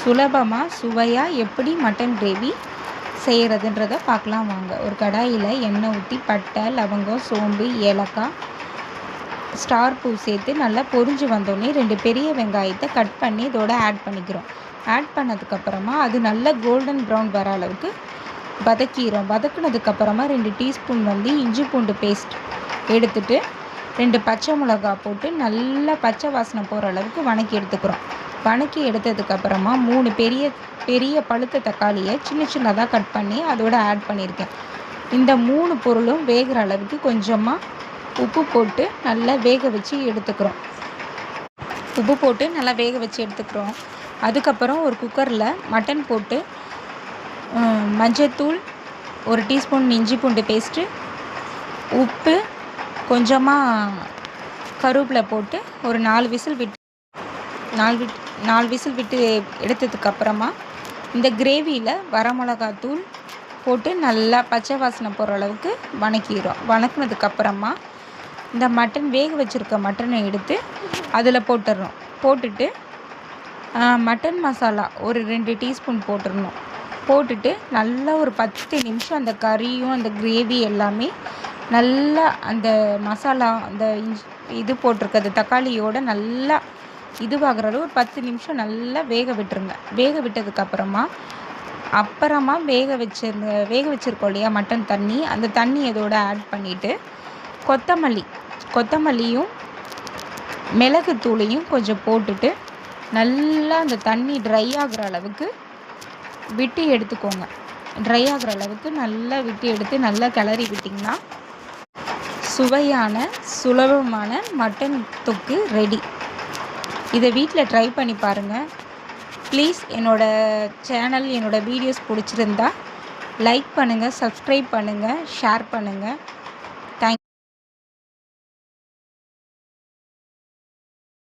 சுலபமாக சுவையாக எப்படி மட்டன் கிரேவி செய்கிறதுன்றத பார்க்கலாம் வாங்க. ஒரு கடாயில் எண்ணெய் ஊற்றி பட்டை, லவங்கம், சோம்பு, ஏலக்காய், ஸ்டார் பூ சேர்த்து நல்லா பொரிஞ்சு வந்தோடனே 2 பெரிய வெங்காயத்தை கட் பண்ணி இதோட ஆட் பண்ணிக்கிறோம். ஆட் பண்ணதுக்கப்புறமா அது நல்லா கோல்டன் ப்ரௌன் வர அளவுக்கு வதக்கிக்கிறோம். வதக்குனதுக்கப்புறமா 2 டீஸ்பூன் இஞ்சி பூண்டு பேஸ்ட் எடுத்துகிட்டு 2 பச்சை மிளகா போட்டு நல்லா பச்சை வாசனை போகிற அளவுக்கு வணக்கி எடுத்துக்கிறோம். வணக்கி எடுத்ததுக்கப்புறமா 3 பெரிய பழுத்த தக்காளியை சின்னதாக கட் பண்ணி அதோட ஆட் பண்ணியிருக்கேன். இந்த 3 பொருளும் வேகிற அளவுக்கு கொஞ்சமாக உப்பு போட்டு நல்லா வேக வச்சு எடுத்துக்கிறோம். அதுக்கப்புறம் ஒரு குக்கரில் மட்டன் போட்டு மஞ்சத்தூள், 1 டீஸ்பூன் இஞ்சி பூண்டு பேஸ்ட்டு, உப்பு, கொஞ்சமாக கருவேப்பிலை போட்டு ஒரு 4 விசில் விட்டு எடுத்ததுக்கப்புறமா இந்த கிரேவியில் வரமிளகாத்தூள் போட்டு நல்லா பச்சை வாசனை போகிற அளவுக்கு வணக்கிடுறோம். வணக்கினதுக்கப்புறமா இந்த வேக வச்சுருக்க மட்டனை எடுத்து அதில் போட்டுடுறோம். போட்டுட்டு மட்டன் மசாலா ஒரு 2 டீஸ்பூன் போட்டுட்டு நல்லா ஒரு 10 நிமிஷம் அந்த கறியும் அந்த கிரேவி எல்லாமே நல்லா அந்த மசாலா அந்த இது போட்டிருக்கிறது தக்காளியோடு நல்லா இதுவாகிற அளவு ஒரு 10 நிமிஷம் நல்லா வேக விட்டுருங்க. வேக விட்டதுக்கப்புறமா வேக வச்சுருக்கோம் இல்லையா மட்டன் தண்ணி, அந்த தண்ணி இதோட ஆட் பண்ணிவிட்டு கொத்தமல்லியும் மிளகுத்தூளையும் கொஞ்சம் போட்டுட்டு நல்லா அந்த தண்ணி ட்ரை ஆகிற அளவுக்கு விட்டு எடுத்துக்கோங்க. ட்ரை ஆகிற அளவுக்கு நல்லா விட்டு எடுத்து நல்லா கிளறி விட்டிங்கன்னா சுவையான சுலபமான மட்டன் தொக்கு ரெடி. இதை வீட்டில் ட்ரை பண்ணி பாருங்கள். ப்ளீஸ் என்னோடய சேனல், என்னோடய வீடியோஸ் பிடிச்சிருந்தா லைக் பண்ணுங்கள், சப்ஸ்கிரைப் பண்ணுங்கள், ஷேர் பண்ணுங்கள்.